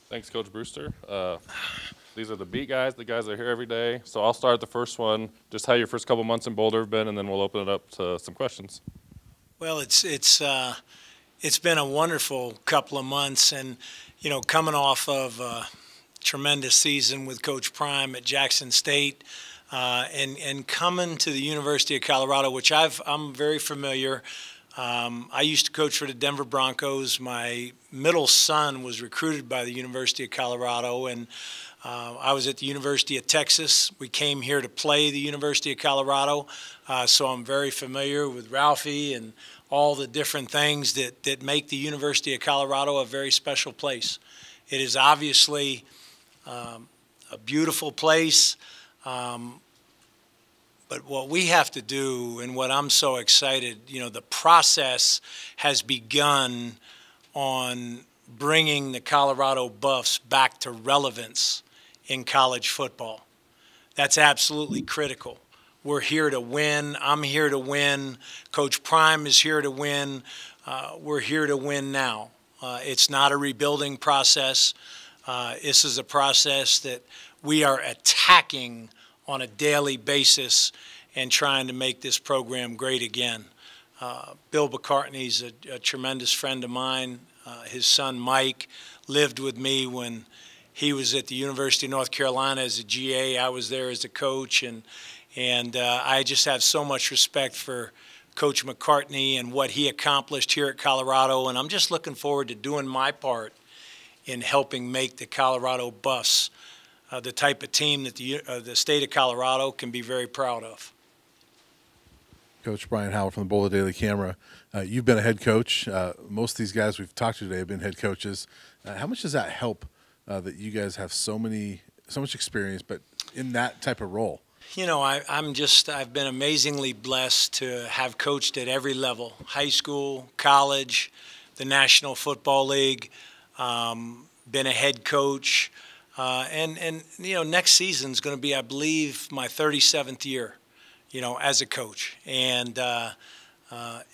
Thanks, Coach Brewster. These are the beat guys, the guys that are here every day. So I'll start the first one, just how your first couple months in Boulder have been, and then we'll open it up to some questions. Well, it's been a wonderful couple of months, and coming off of a tremendous season with Coach Prime at Jackson State, and coming to the University of Colorado, which I'm very familiar. I used to coach for the Denver Broncos. My middle son was recruited by the University of Colorado, and I was at the University of Texas. We came here to play the University of Colorado, so I'm very familiar with Ralphie and all the different things that make the University of Colorado a very special place. It is obviously a beautiful place, but what we have to do, and what I'm so excited, the process has begun on bringing the Colorado Buffs back to relevance in college football. That's absolutely critical. We're here to win. I'm here to win. Coach Prime is here to win. We're here to win now. It's not a rebuilding process. This is a process that we are attacking on a daily basis and trying to make this program great again. Bill McCartney's a tremendous friend of mine. His son Mike lived with me when he was at the University of North Carolina as a GA. I was there as a coach, and I just have so much respect for Coach McCartney and what he accomplished here at Colorado, and I'm just looking forward to doing my part in helping make the Colorado Buffs the type of team that the state of Colorado can be very proud of. Coach Brian Howard from the Boulder Daily Camera. You've been a head coach. Most of these guys we've talked to today have been head coaches. How much does that help that you guys have so much experience, but in that type of role? I've been amazingly blessed to have coached at every level: high school, college, the National Football League, been a head coach. And next season's going to be, I believe, my 37th year, as a coach. And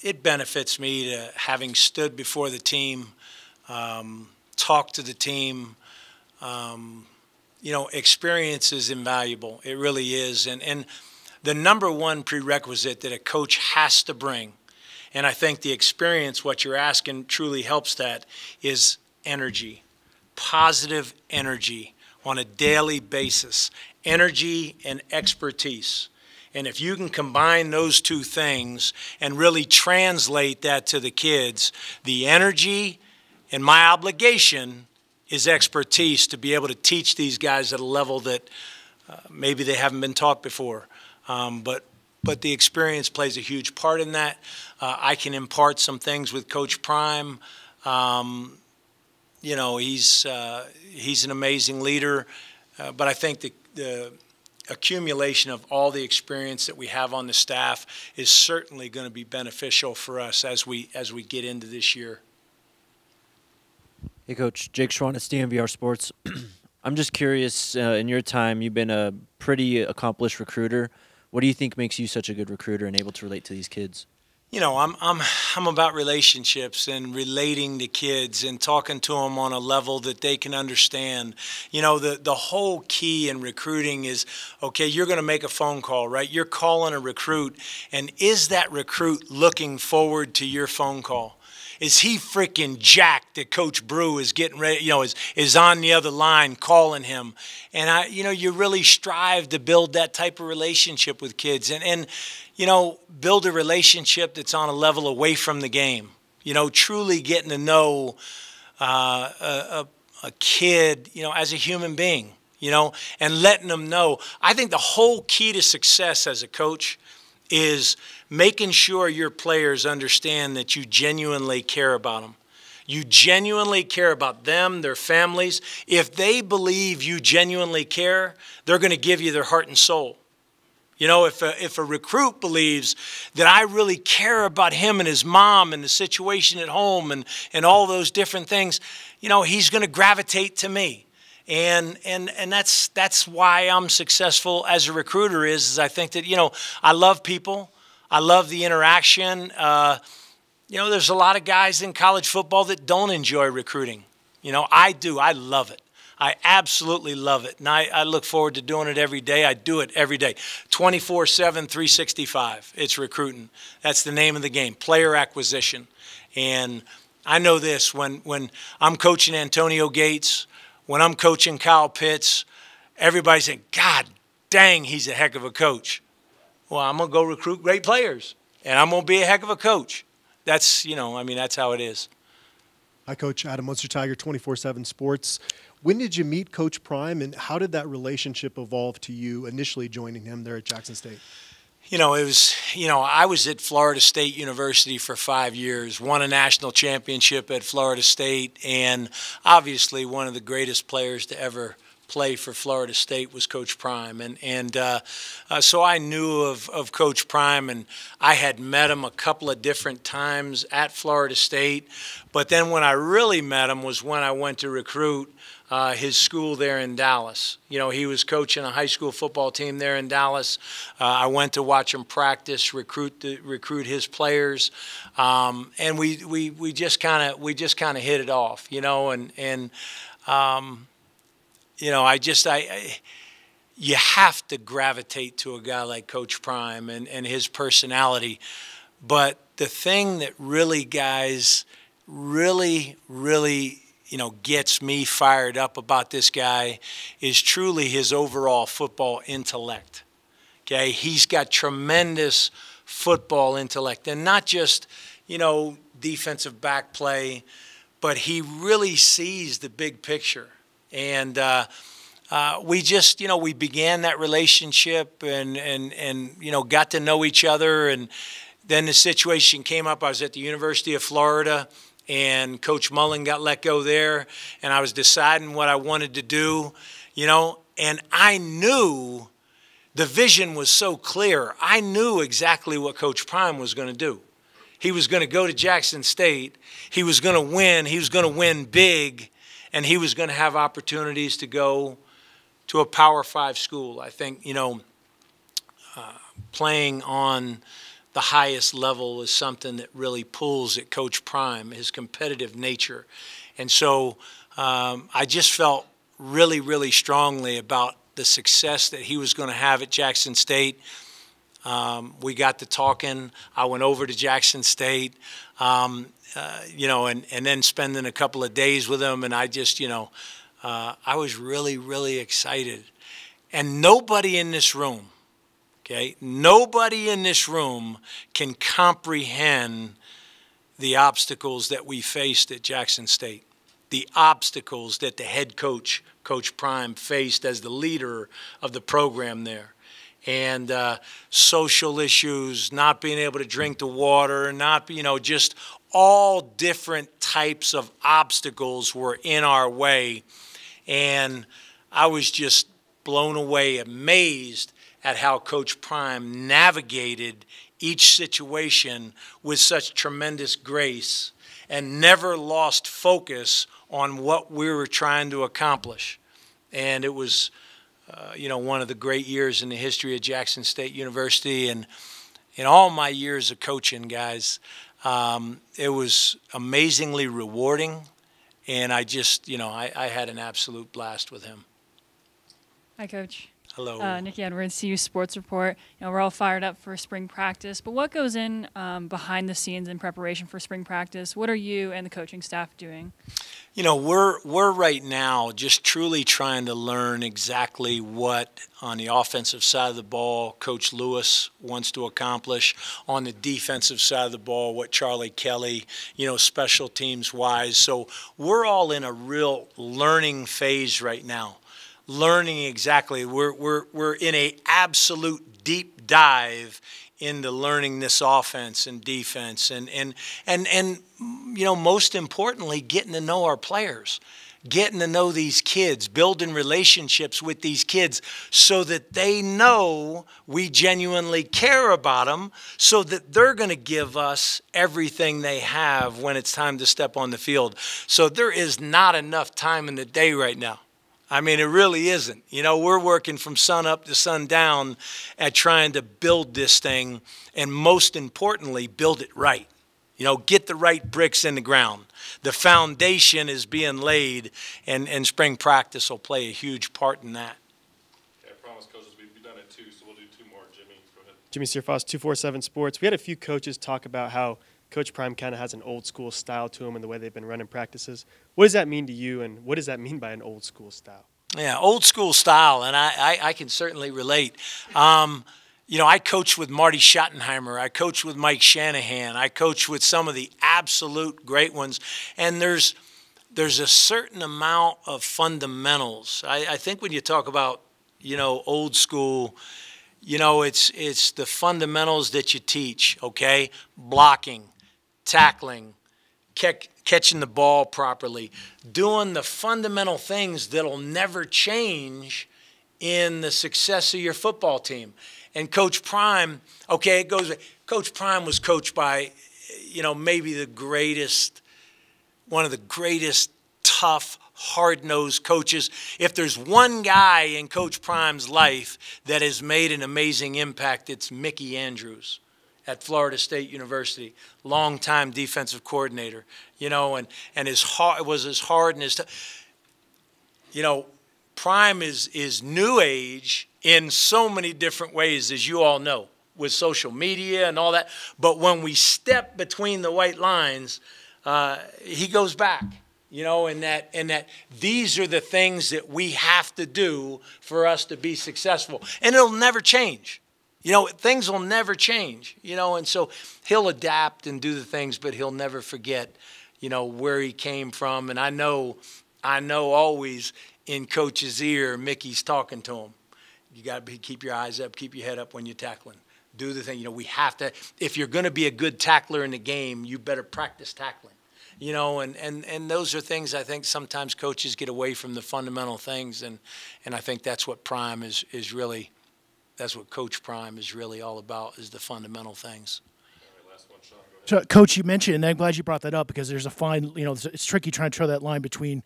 it benefits me to having stood before the team, talked to the team. Experience is invaluable. It really is. And the number one prerequisite that a coach has to bring, and I think the experience, what you're asking, truly helps that, is energy. Positive energy on a daily basis, energy and expertise. And if you can combine those two things and really translate that to the kids, the energy, and my obligation is expertise to be able to teach these guys at a level that maybe they haven't been taught before. But the experience plays a huge part in that. I can impart some things with Coach Prime. He's an amazing leader, but I think the accumulation of all the experience that we have on the staff is certainly going to be beneficial for us as we get into this year. Hey, Coach. Jake Schwan at DNVR Sports. I'm just curious, in your time, you've been a pretty accomplished recruiter. What do you think makes you such a good recruiter and able to relate to these kids? I'm about relationships and relating to kids and talking to them on a level that they can understand. The whole key in recruiting is, okay, you're going to make a phone call, right? You're calling a recruit, and is that recruit looking forward to your phone call? Is he freaking jacked that Coach Brew is getting ready, is on the other line calling him? And you really strive to build that type of relationship with kids and build a relationship that's on a level away from the game. Truly getting to know a kid, as a human being, and letting them know. I think the whole key to success as a coach is making sure your players understand that you genuinely care about them. You genuinely care about them, their families. If they believe you genuinely care, they're going to give you their heart and soul. If a recruit believes that I really care about him and his mom and the situation at home and all those different things, he's going to gravitate to me. And that's why I'm successful as a recruiter is I think that, I love people. I love the interaction. There's a lot of guys in college football that don't enjoy recruiting. I do. I love it. I absolutely love it, and I look forward to doing it every day. I do it every day, 24/7, 365. It's recruiting. That's the name of the game, player acquisition. And I know this, when I'm coaching Antonio Gates, when I'm coaching Kyle Pitts, everybody's saying, God dang, he's a heck of a coach. Well, I'm going to go recruit great players, and I'm going to be a heck of a coach. That's, that's how it is. Hi, Coach. Adam Munster Tiger, 24/7 Sports. When did you meet Coach Prime, and how did that relationship evolve to you initially joining him there at Jackson State? It was, I was at Florida State University for 5 years, won a national championship at Florida State, and obviously one of the greatest players to ever play for Florida State was Coach Prime. So I knew of Coach Prime, and I had met him a couple of different times at Florida State. But then when I really met him was when I went to recruit his school there in Dallas. He was coaching a high school football team there in Dallas. I went to watch him practice, recruit his players, and we just kind of hit it off, you have to gravitate to a guy like Coach Prime and his personality. But the thing that really, guys, really gets me fired up about this guy is truly his overall football intellect. Okay, he's got tremendous football intellect, and not just, defensive back play, but he really sees the big picture. And we began that relationship and got to know each other. And then the situation came up. I was at the University of Florida, and Coach Mullen got let go there, and I was deciding what I wanted to do, and I knew the vision was so clear. I knew exactly what Coach Prime was going to do. He was going to go to Jackson State. He was going to win. He was going to win big, and he was going to have opportunities to go to a Power 5 school. I think, playing on the highest level is something that really pulls at Coach Prime, his competitive nature. And so I just felt really, really strongly about the success that he was going to have at Jackson State. We got to talking. I went over to Jackson State, and then spending a couple of days with him, and I just, I was really, really excited. And nobody in this room, okay, nobody in this room can comprehend the obstacles that we faced at Jackson State, the obstacles that the head coach, Coach Prime, faced as the leader of the program there. And social issues, not being able to drink the water, just all different types of obstacles were in our way. And I was just blown away, amazed at how Coach Prime navigated each situation with such tremendous grace and never lost focus on what we were trying to accomplish. And it was one of the great years in the history of Jackson State University. And in all my years of coaching, guys, it was amazingly rewarding. And I just, I had an absolute blast with him. Hi, Coach. Hello. Nikki Edwards, CU Sports Report. We're all fired up for spring practice, but what goes in behind the scenes in preparation for spring practice? What are you and the coaching staff doing? We're right now just truly trying to learn exactly what, on the offensive side of the ball, Coach Lewis wants to accomplish. On the defensive side of the ball, what Charlie Kelly, special teams wise. So we're all in a real learning phase right now. Learning exactly. We're in a absolute deep dive into learning this offense and defense and most importantly, getting to know our players, getting to know these kids, building relationships with these kids so that they know we genuinely care about them, so that they're going to give us everything they have when it's time to step on the field. So there is not enough time in the day right now. I mean, it really isn't. We're working from sun up to sun down at trying to build this thing, and most importantly, build it right. Get the right bricks in the ground. The foundation is being laid, and spring practice will play a huge part in that. Okay, I promise, coaches, we've done it too, so we'll do 2 more. Jimmy, go ahead. Jimmy Searfoss, 247 Sports. We had a few coaches talk about how Coach Prime kind of has an old school style to him and the way they've been running practices. What does that mean to you, and what does that mean by an old school style? Yeah, old school style, and I can certainly relate. I coached with Marty Schottenheimer. I coached with Mike Shanahan. I coached with some of the absolute great ones. And there's a certain amount of fundamentals. I think when you talk about, old school, it's the fundamentals that you teach, okay? Blocking, tackling, catching the ball properly, doing the fundamental things that'll never change in the success of your football team. And Coach Prime, Coach Prime was coached by, maybe one of the greatest tough, hard-nosed coaches. If there's one guy in Coach Prime's life that has made an amazing impact, it's Mickey Andrews at Florida State University, longtime defensive coordinator, and it was as hard and as tough. Prime is new age in so many different ways, as you all know, with social media and all that. But when we step between the white lines, he goes back, and that these are the things that we have to do for us to be successful. And it'll never change. Things will never change, and so he'll adapt and do the things, but he'll never forget, where he came from. And I know always in Coach's ear, Mickey's talking to him. You got to keep your eyes up, keep your head up when you're tackling. Do the thing. We have to, if you're going to be a good tackler in the game, you better practice tackling. And those are things I think sometimes coaches get away from the fundamental things, and I think that's what Prime is really. That's what Coach Prime is really all about, is the fundamental things. So, Coach, you mentioned, and I'm glad you brought that up, because there's a fine, it's tricky trying to draw that line between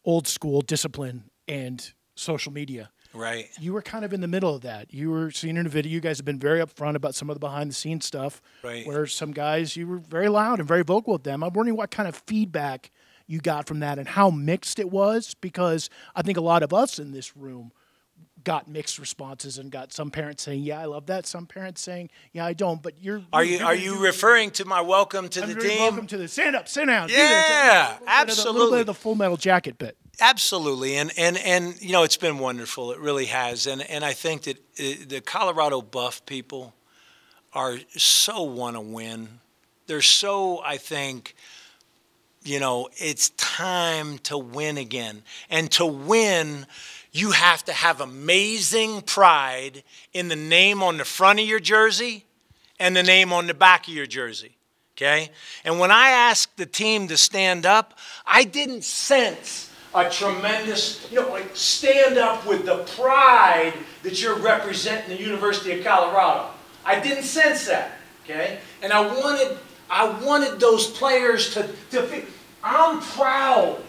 old school discipline and social media. Right. You were kind of in the middle of that. You were seen in a video. You guys have been very upfront about some of the behind-the-scenes stuff. Right. Where some guys, you were very loud and very vocal with them. I'm wondering what kind of feedback you got from that and how mixed it was, because I think a lot of us in this room got mixed responses and got some parents saying, "Yeah, I love that." Some parents saying, "Yeah, I don't." But are you referring to my welcome to the team? Welcome to the stand up, sit down. Yeah, absolutely. A little bit of the Full Metal Jacket bit. Absolutely, and it's been wonderful. It really has, and I think that the Colorado Buff people are so want to win. They're so, I think, it's time to win again, and to win, you have to have amazing pride in the name on the front of your jersey and the name on the back of your jersey, okay? And when I asked the team to stand up, I didn't sense a tremendous, stand up with the pride that you're representing the University of Colorado. I didn't sense that, okay? And I wanted those players to feel, I'm proud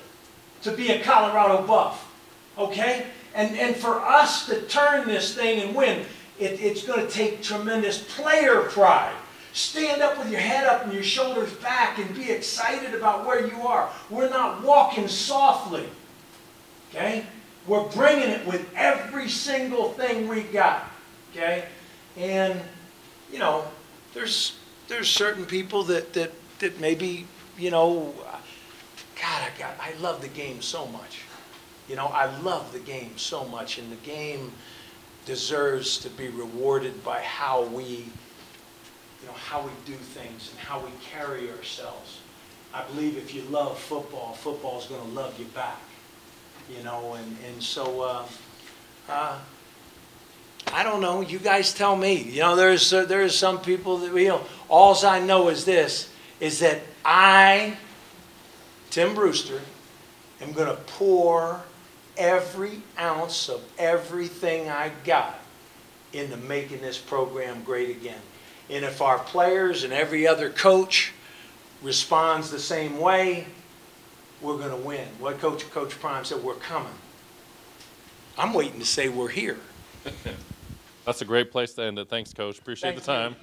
to be a Colorado Buff, okay? And for us to turn this thing and win, it's going to take tremendous player pride. Stand up with your head up and your shoulders back and be excited about where you are. We're not walking softly, okay? We're bringing it with every single thing we got, okay? And, there's certain people that maybe, I love the game so much. I love the game so much, and the game deserves to be rewarded by how we do things and how we carry ourselves. I believe if you love football, football's going to love you back. So I don't know. You guys tell me. There's some people that all I know is this: is that I, Tim Brewster, am going to pour every ounce of everything I got into making this program great again. And if our players and every other coach responds the same way, we're going to win. What Coach Prime said, we're coming. I'm waiting to say we're here. That's a great place to end it. Thanks, Coach. Appreciate the time.